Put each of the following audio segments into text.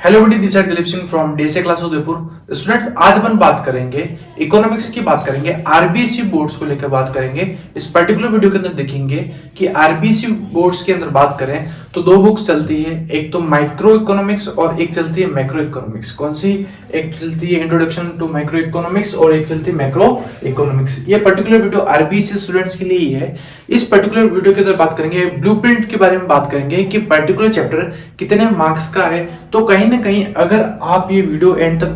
Hello buddy, this is Dilip Singh from DSA class Udaipur. Students, आज अपन बात करेंगे इकोनॉमिक्स की, बात करेंगे आरबीएससी बोर्ड्स को लेकर बात करेंगे। इस पर्टिकुलर वीडियो के अंदर देखेंगे कि आरबीएससी बोर्ड्स के अंदर बात करें तो दो बुक्स चलती है, एक तो माइक्रो इकोनॉमिक्स और एक चलती है मैक्रो इकोनॉमिक्स। कौन सी? एक चलती है इंट्रोडक्शन टू माइक्रो इकोनॉमिक्स और एक चलती है मैक्रो इकोनॉमिक्स। ये पर्टिकुलर वीडियो आरबीएससी स्टूडेंट्स के लिए ही है। इस पर्टिकुलर वीडियो के अंदर बात करेंगे ब्लूप्रिंट के बारे में, बात करेंगे कि पर्टिकुलर चैप्टर कितने मार्क्स का है। तो कहीं ना कहीं अगर आप ये वीडियो एंड तक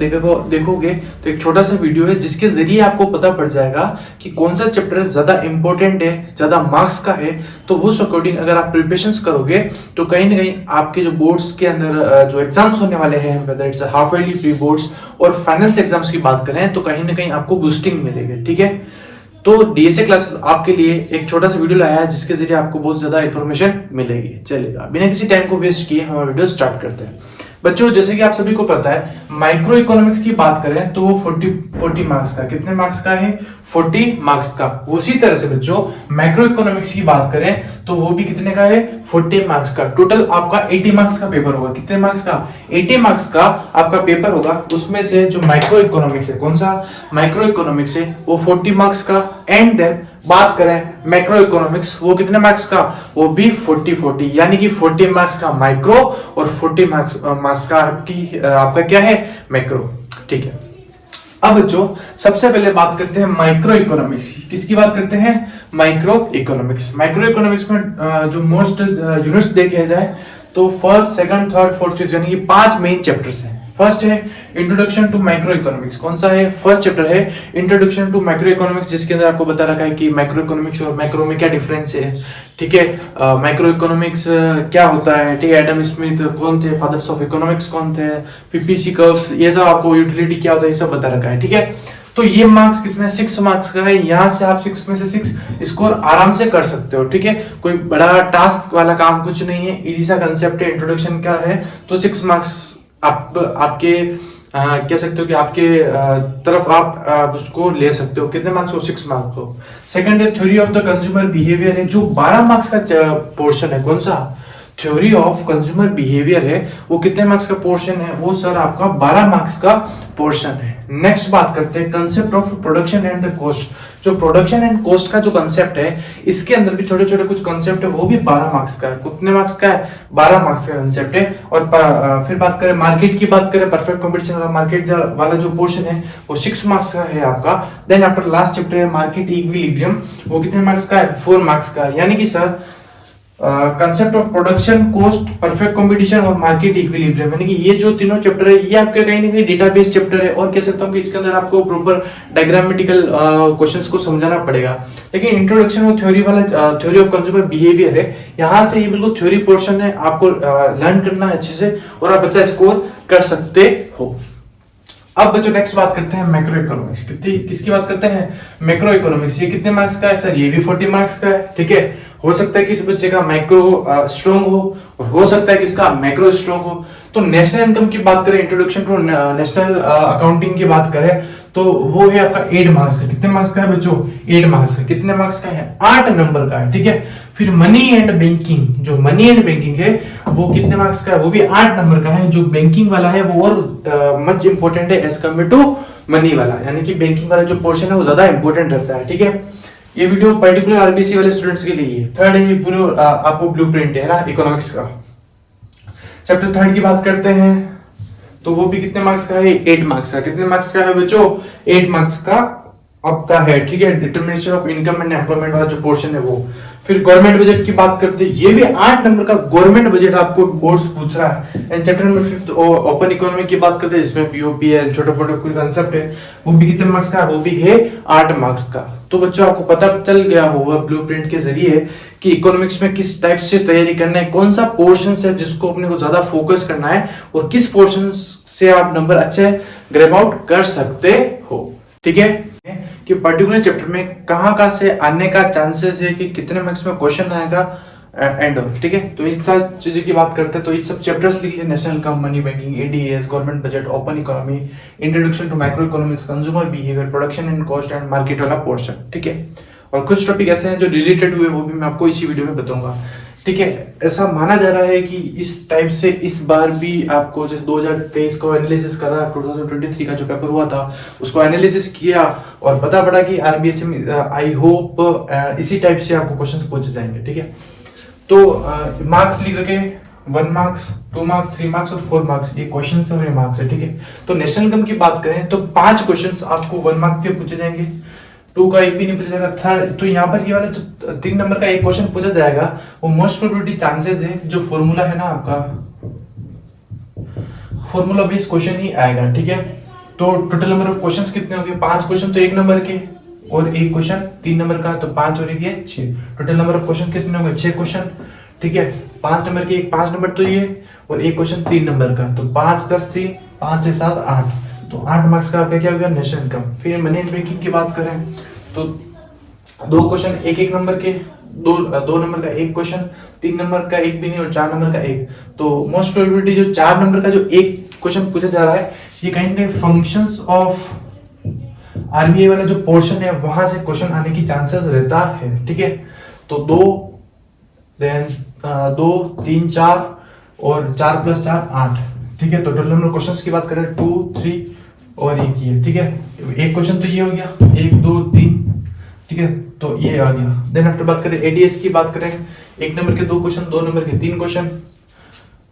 देखोगे तो एक छोटा सा वीडियो है जिसके जरिए आपको पता पड़ जाएगा कि कौन सा चैप्टर ज्यादा इंपॉर्टेंट है, ज्यादा मार्क्स का है। तो उस अकॉर्डिंग अगर आप प्रिपरेशंस करोगे तो कहीं ना कहीं आपके जो बोर्ड्स के अंदर जो एग्जाम्स होने वाले हैं, whether it's half yearly, pre boards और फाइनल्स एग्जाम्स की बात करें तो कहीं ना कहीं आपको बूस्टिंग मिलेगी। ठीक है, तो डीएसए क्लासेस आपके लिए एक छोटा सा वीडियो लाया है जिसके जरिए आपको बहुत ज्यादा इंफॉर्मेशन मिलेगी। चलेगा, बिना किसी टाइम को वेस्ट किए हम वीडियो स्टार्ट करते हैं। बच्चों, जैसे कि आप सभी को पता है, माइक्रो इकोनॉमिक्स की बात करें तो वो 40 मार्क्स का, कितने मार्क्स का है? 40 मार्क्स का। उसी तरह से बच्चों मैक्रो इकोनॉमिक्स की बात करें तो वो भी कितने का है? 40 मार्क्स का। टोटल आपका 80 मार्क्स का पेपर होगा। कितने मार्क्स का? 80 मार्क्स का आपका पेपर होगा। उसमें से जो माइक्रो इकोनॉमिक्स है, कौन सा माइक्रो इकोनॉमिक्स है, वो 40 मार्क्स का। एंड देन बात करें मैक्रो इकोनॉमिक्स, वो कितने मार्क्स का? वो भी 40 यानी कि 40 मार्क्स का माइक्रो और 40 मार्क्स का आपका क्या है? मैक्रो। ठीक है, अब बच्चों सबसे पहले बात करते हैं माइक्रो इकोनॉमिक्स की। किसकी बात करते हैं? Micro economics. माइक्रो इकोनॉमिक्स में जो मोस्ट यूनिट्स देखे जाए तो first, second, third, fourth, fifth, यानी कि 5 मेन चैप्टर्स हैं। फर्स्ट है इंट्रोडक्शन टू माइक्रो इकोनॉमिक्स। कौन सा है? फर्स्ट चैप्टर है इंट्रोडक्शन टू माइक्रो इकोनॉमिक्स, जिसके अंदर आपको बता रखा है कि माइक्रो इकोनॉमिक्स और मैक्रो में क्या डिफरेंस है। ठीक है, माइक्रो इकोनॉमिक्स क्या होता है। ठीक है, एडम स्मिथ कौन थे, फादर्स ऑफ इकोनॉमिक्स कौन थे, पीपीसी कर्व्स, ये सब आपको यूटिलिटी क्या होता है, ये सब बता रखा है। ठीक है, तो ये मार्क्स कितने? 6 मार्क्स का है। यहाँ से आप 6 में से 6 स्कोर आराम से कर सकते हो। ठीक है, कोई बड़ा टास्क वाला काम कुछ नहीं है, इजी सा कंसेप्ट है। इंट्रोडक्शन का है तो 6 मार्क्स आपके कह सकते हो कि आपके तरफ आप उसको ले सकते हो। कितने मार्क्स हो? 6 मार्क्स हो। सेकंड है theory of the consumer behaviour है, जो 12 मार्क्स का पोर्शन है। कौन सा? थ्योरी ऑफ कंज्यूमर बिहेवियर है, वो कितने मार्क्स का पोर्शन है? वो सर आपका 12 मार्क्स का पोर्शन है। नेक्स्ट बात करते हैं concept of production and the cost. जो प्रोडक्शन एंड कॉस्ट का जो कंसेप्ट है, इसके अंदर भी छोटे छोटे कुछ कंसेप्ट है, वो भी 12 मार्क्स का है। कितने मार्क्स का है? 12 मार्क्स का कंसेप्ट है। और फिर बात करें मार्केट की, बात करें परफेक्ट कॉम्पिटिशन वाला मार्केट वाला जो पोर्शन है वो 6 मार्क्स का है आपका। देन आफ्टर लास्ट चैप्टर है मार्केट इक्विलिब्रियम, वो कितने मार्क्स का है? 4 मार्क्स का। यानी कि sir concept of production, cost, perfect competition और मार्केट इक्विलिब्रियम, यानी कि ये जो तीनों चैप्टर है ये आपके कहीं ना कहीं डेटाबेस चैप्टर है। और कह सकता हूँ कि इसके अंदर आपको प्रॉपर डायग्रामेटिकल क्वेश्चंस को समझाना पड़ेगा। लेकिन इंट्रोडक्शन और थ्योरी वाला थ्योरी ऑफ कंज्यूमर बिहेवियर है, यहाँ से ये बिल्कुल थ्योरी पोर्शन है, आपको लर्न करना है अच्छे से और आप अच्छा स्कोर कर सकते हो। अब बच्चों नेक्स्ट बात करते हैं मैक्रो इकोनॉमिक्स। किसकी बात करते हैं? Macro economics. ये कितने मार्क्स का है सर? ये भी 40 मार्क्स का है। ठीक है, हो सकता है कि इस बच्चे का माइक्रो स्ट्रॉन्ग हो और हो सकता है कि इसका मैक्रो स्ट्रॉन्ग हो। तो नेशनल इनकम की बात करें, इंट्रोडक्शन टू नेशनल अकाउंटिंग की बात करें तो वो है आपका 8 मार्क्स का। कितने मार्क्स का है बच्चों? 8 मार्क्स का। कितने मार्क्स का है? 8 नंबर का है। ठीक है, फिर मनी एंड बैंकिंग, जो मनी एंड बैंकिंग है वो कितने मार्क्स का है? वो भी 8 नंबर का है। जो बैंकिंग वाला है वो और मच इंपॉर्टेंट है एज कम्पेयर टू मनी वाला, यानी कि बैंकिंग वाला जो पोर्शन है वो ज्यादा इंपॉर्टेंट रहता है। ठीक है, ये वीडियो पर्टिकुलर आरबीसी वाले स्टूडेंट्स के लिए है। थर्ड है ये पूरे आपको ब्लूप्रिंट है ना इकोनॉमिक्स का। चैप्टर 3 की बात करते हैं तो वो भी कितने मार्क्स का है? 8 मार्क्स का। कितने मार्क्स का है बच्चों? 8 मार्क्स का आपका है। ठीक है, determination of income and employment वाला जो पोर्शन है वो। फिर गवर्नमेंट बजट की बात करते हैं, ये भी 8 नंबर का गवर्नमेंट बजट आपको बोर्ड्स पूछ रहा है। And chapter number 5 open economy की बात करते हैं, जिसमें पीओपी है, छोटा मोटा कोई कंसेप्ट है, वो भी कितने मार्क्स का है? वो भी है 8 मार्क्स का। तो बच्चों आपको पता चल गया होगा ब्लूप्रिंट के जरिए कि इकोनॉमिक्स में किस टाइप से तैयारी करना है, कौन सा पोर्शन है जिसको अपने को ज्यादा फोकस करना है और किस पोर्शन से आप नंबर अच्छे ग्रैब आउट कर सकते हो। ठीक है, कि पर्टिकुलर चैप्टर में कहाँ से आने का चांसेस है, कि कितने मार्क्स में क्वेश्चन आएगा एंड ऑल। ठीक है, तो इस सब चीजों की बात करते हैं तो ये सब चैप्टर्स लिख लिए, national income, money banking, ADS, government budget, open economy, introduction to micro economics, consumer behaviour, production and cost and market वाला पोर्शन। ठीक है, और कुछ टॉपिक ऐसे हैं जो रिलेटेड हुए वो भी मैं आपको इसी वीडियो में बताऊंगा। ठीक है। ऐसा माना जा रहा है कि इस टाइप से इस बार भी आपको जैसे 2023 को एनालिसिस करा, 2023 का जो पेपर हुआ था उसको एनालिसिस किया और पता पड़ा कि आरबीएससी में आई होप इसी टाइप से आपको क्वेश्चंस पूछे जाएंगे। ठीक है, तो मार्क्स लिख रखे 1 मार्क्स, 2 मार्क्स, 3 मार्क्स और 4 मार्क्स, ये क्वेश्चन और ये मार्क्स है। ठीक है, तो नेशनल इनकम की बात करें तो 5 क्वेश्चन आपको 1 मार्क्स के पूछे जाएंगे, 2 का एक भी नहीं पूछा जाएगा। थर्ड तो यहाँ पर ये वाला जो 3 नंबर का एक क्वेश्चन पूछा जाएगा वो मोस्ट प्रोबेबिलिटी चांसेस है, जो फॉर्मूला है ना आपका फॉर्मूला बेस्ड क्वेश्चन ही आएगा। ठीक है, तो टोटल नंबर ऑफ क्वेश्चंस कितने होंगे? 5 क्वेश्चन तो 1 नंबर के और एक क्वेश्चन 3 नंबर का, तो 5 और 1 6, टोटल नंबर ऑफ क्वेश्चन कितने होंगे? 6 क्वेश्चन। ठीक है, 5 नंबर के 5 नंबर तो ये और एक क्वेश्चन 3 नंबर का, तो 5 + 3 5 से 7 8, तो 8 मार्क्स का आपका क्या हो गया? National income. फिर मनी इन बैंकिंग की बात करें तो 2 क्वेश्चन 1 नंबर के, 2 नंबर का एक क्वेश्चन, 3 नंबर का एक भी नहीं और 4 नंबर का एक, तो मोस्ट प्रोबेबिलिटी जो 4 नंबर का जो एक क्वेश्चन पूछा जा रहा है ये कहीं ना कहीं फंक्शंस ऑफ आरबीआई वाला जो पोर्शन है वहां से क्वेश्चन आने की चांसेस रहता है। ठीक है, तो 2 देन 2 3 4 और 4 + 4 8। ठीक है, तो टोटल नंबर क्वेश्चंस की बात करें 2 3 और एक ही है। ठीक है, एक क्वेश्चन तो ये हो गया 1 2 3। ठीक है, तो ये आ गया। देन आफ्टर बात करें एडीएस की बात करें, 1 नंबर के 2 क्वेश्चन, 2 नंबर के 3 क्वेश्चन,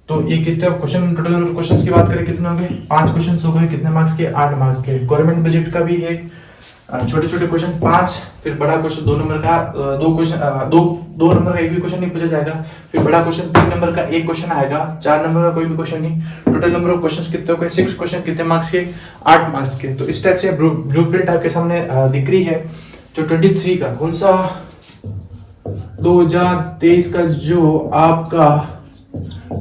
तो ये कितने क्वेश्चन? टोटल नंबर क्वेश्चंस की बात करें कितने हो गए? 5 क्वेश्चन हो गए, कितने मार्क्स के? 8 मार्क्स के। गवर्नमेंट बजट का भी है, छोटे छोटे क्वेश्चन 5, फिर बड़ा क्वेश्चन 2 नंबर का, 2 क्वेश्चन 2 नंबर का एक भी क्वेश्चन नहीं पूछा जाएगा, फिर बड़ा क्वेश्चन 3 नंबर का एक क्वेश्चन आएगा, 4 नंबर का कोई भी क्वेश्चन नहीं। टोटल नंबर ऑफ क्वेश्चंस कितने हो गए? 6 क्वेश्चन, कितने मार्क्स के? 8 मार्क्स के। तो इस टाइप से ब्लूप्रिंट आपके सामने दिख रही है। जो 23 का कौन सा 2023 का जो आपका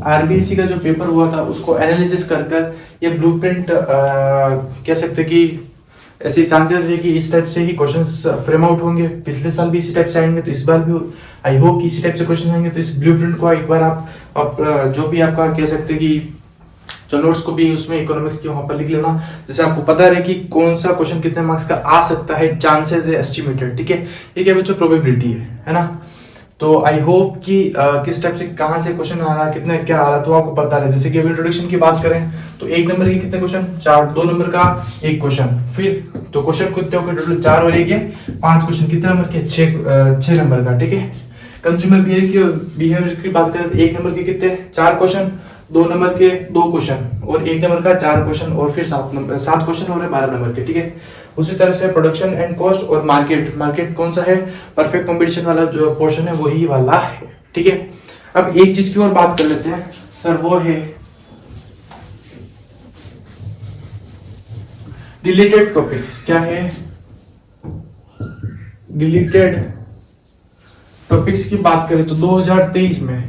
आरबीएससी का जो पेपर हुआ था उसको एनालिसिस कर ये ब्लूप्रिंट कह सकते कि ऐसे चांसेस है कि इस टाइप से ही क्वेश्चंस फ्रेम आउट होंगे। पिछले साल भी इसी टाइप से आएंगे, तो इस बार भी आई होप कि इसी टाइप से क्वेश्चन आएंगे। तो इस ब्लूप्रिंट को एक बार आप जो भी आपका कह सकते कि जो नोट्स को भी उसमें इकोनॉमिक्स के वहां पर लिख लेना, जैसे आपको पता रहे कि कौन सा क्वेश्चन कितने मार्क्स का आ सकता है, चांसेस है एस्टिमेटेड। ठीक है, ये क्या बच्चों प्रोबेबिलिटी है ना। तो आई होप कि किस टाइप से कहाँ से क्वेश्चन आ रहा है, कितने क्या आ रहा है, तो आपको पता है। जैसे कि अभी इंट्रोडक्शन की बात करें तो 1 नंबर के कितने क्वेश्चन? 4, 2 नंबर का एक क्वेश्चन, फिर तो क्वेश्चन कितने हो गए? टोटल 4 और 1 5 क्वेश्चन, कितने नंबर के? 6 नंबर का। ठीक है, कंज्यूमर बिहेवियर की बात करें तो 1 नंबर के कितने? 4 क्वेश्चन, 2 नंबर के 2 क्वेश्चन और 1 नंबर का 4 क्वेश्चन और फिर 7 क्वेश्चन हो रहे 12 नंबर के। ठीक है, उसी तरह से प्रोडक्शन एंड कॉस्ट और मार्केट कौन सा है? परफेक्ट कंपटीशन वाला जो पोर्शन है वही वाला है। ठीक है, अब एक चीज की और बात कर लेते हैं सर, वो है डिलीटेड टॉपिक्स। क्या है डिलीटेड टॉपिक्स की बात करें तो 2023 में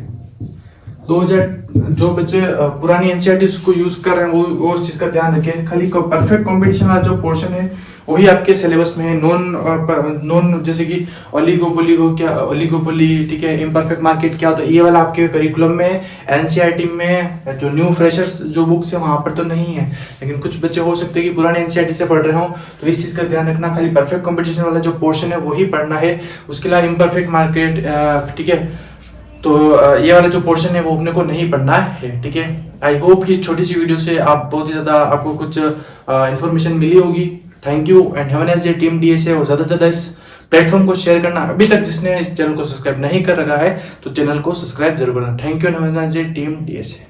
2000 जो बच्चे पुरानी एनसीईआरटी को यूज कर रहे हैं वो उस चीज का ध्यान रखें। खाली परफेक्ट कंपटीशन वाला जो पोर्शन है वही आपके सिलेबस में है। नॉन जैसे कि ओलिगोपोली, ठीक है, इम्परफेक्ट मार्केट क्या होता है, ये वाला आपके करिकुलम में एनसीईआरटी में जो न्यू फ्रेशर्स जो बुक्स है वहां पर तो नहीं है। लेकिन कुछ बच्चे हो सकते हैं कि पुराने एनसीईआरटी से पढ़ रहे हो, तो इस चीज का ध्यान रखना। खाली परफेक्ट कंपटीशन वाला जो पोर्शन है वही पढ़ना है, उसके अलावा इम्परफेक्ट मार्केट, ठीक है, तो ये वाला जो पोर्शन है वो अपने को नहीं पढ़ना है। ठीक है, आई होप कि छोटी सी वीडियो से आप बहुत ही ज्यादा आपको कुछ इन्फॉर्मेशन मिली होगी। Thank you and have a nice day team DSA. और ज्यादा से ज्यादा इस प्लेटफॉर्म को शेयर करना। अभी तक जिसने इस चैनल को सब्सक्राइब नहीं कर रखा है तो चैनल को सब्सक्राइब जरूर करना। Thank you and have a nice day team DSA.